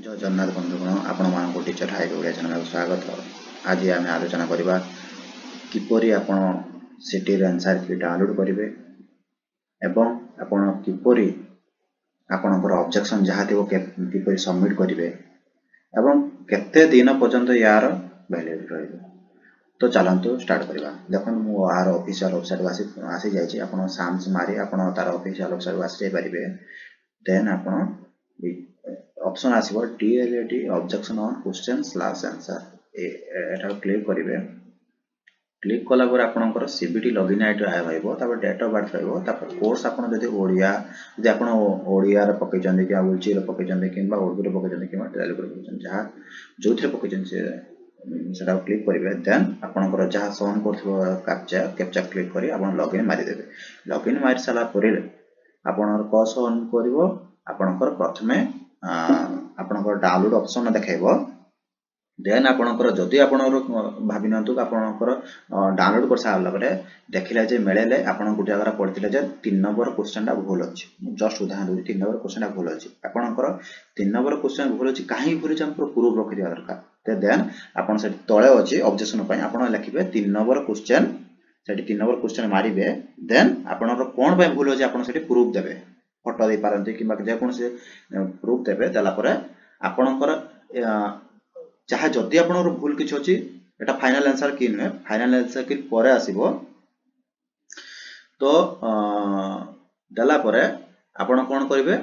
जय जगन्नाथ बंधुगण आपण टीचर हाइड ओडिया चैनल स्वागत। आज आम आलोचना करवा किपरि आपण सिटी आंसर की डाउनलोड करेंगे एवं आपण किपरि आपणकर ऑब्जेक्शन जहाँ थी किपरि सबमिट करेंगे एवं केते दिन पर्यंत यार वैलिड रहिबो। तो चलतु स्टार्ट करवा। देखो मु यार ऑफिशियल वेबसाइट आसी जाइए आपण साम्स मारी आपण तार ऑफिशियल वेबसाइट आसी जाय परिबे। देन आपण ऑप्शन आसीबो DLAT objection on question slash answer एटा क्लिक करिवे। क्लिक कला पर आपनकर CBT लॉगिन आईडी आइबो तापर डेट ऑफ बर्थ आइबो तापर कोर्स आपण जदि ओडिया जे आपण ओडिया रे पकै जंदे कि उलची रे पकै जंदे किबा उर्दू रे पकै जंदे किबा तेलुगु रे पकै जंदे जहा जोथरे पकै जंदे सेटा क्लिक करिवे। देन आपनकर जहा सोन करथबो कैप्चा क्लिक करी आपण लॉगिन मारि देबे। लॉगिन मारि साला परे आपनकर कस ऑन करिवो आपनकर प्रथमे आपनकर डाउनलोड ऑप्शन देखाइबो। देन आपनकर जदि आपनकर भाबि नंतु आपनकर डाउनलोड कर सारला परे देखिला जे मेळेले आपन गुटे जगह पढिथिले जे 3 नंबर क्वेश्चन टा भूल अछि। जस्ट उदाहरण 3 नंबर क्वेश्चन टा भूल अछि। आपनकर 3 नंबर क्वेश्चन भूल अछि काहे भूल अछि हमको प्रूफ रखि दिया दरकार। ते देन आपन से तळे अछि ऑब्जेक्शन पय आपन लिखिबे 3 नंबर क्वेश्चन सेठी 3 नंबर क्वेश्चन मारिबे। देन आपनकर कोन पय भूल अछि आपन सेठी प्रूफ देबे फोटो दे पारंती किबा जे कोन से प्रूफ देबे देला परे आपनकर जहाँ जदि आपनकर भूल किछ अछि एटा फाइनल आंसर की नुहे फाइनल आंसर की परे आसीबो। तो देला परे आपण कोन करिवे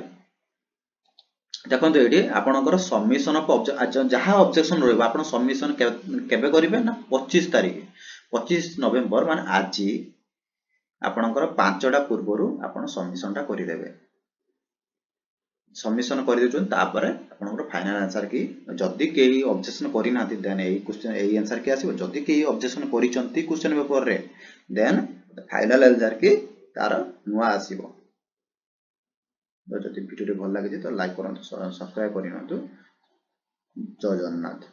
देखंतु एडी आपनकर सबमिशन ऑफ जहाँ ऑब्जेक्शन रहइबो आपण सबमिशन केबे करिवे ना 25 तारिख 25 नवेम्बर माने आजि आपनकर 5टा पूर्वरु आपण सबमिशन टा करि देबे। सबमिशन कर दिछन तापरे आपनकर फाइनल आंसर की जदि केही ऑब्जेक्शन करि नाथि देन एई क्वेश्चन एई आंसर की आसीबो। जदि केही ऑब्जेक्शन करिसंती क्वेश्चन पेपर रे देन फाइनल आंसर की तार नुआ आसीबो। तो जदि वीडियो भल लागे तो लाइक करंतु सब्सक्राइब करिनंतु। जय जगन्नाथ।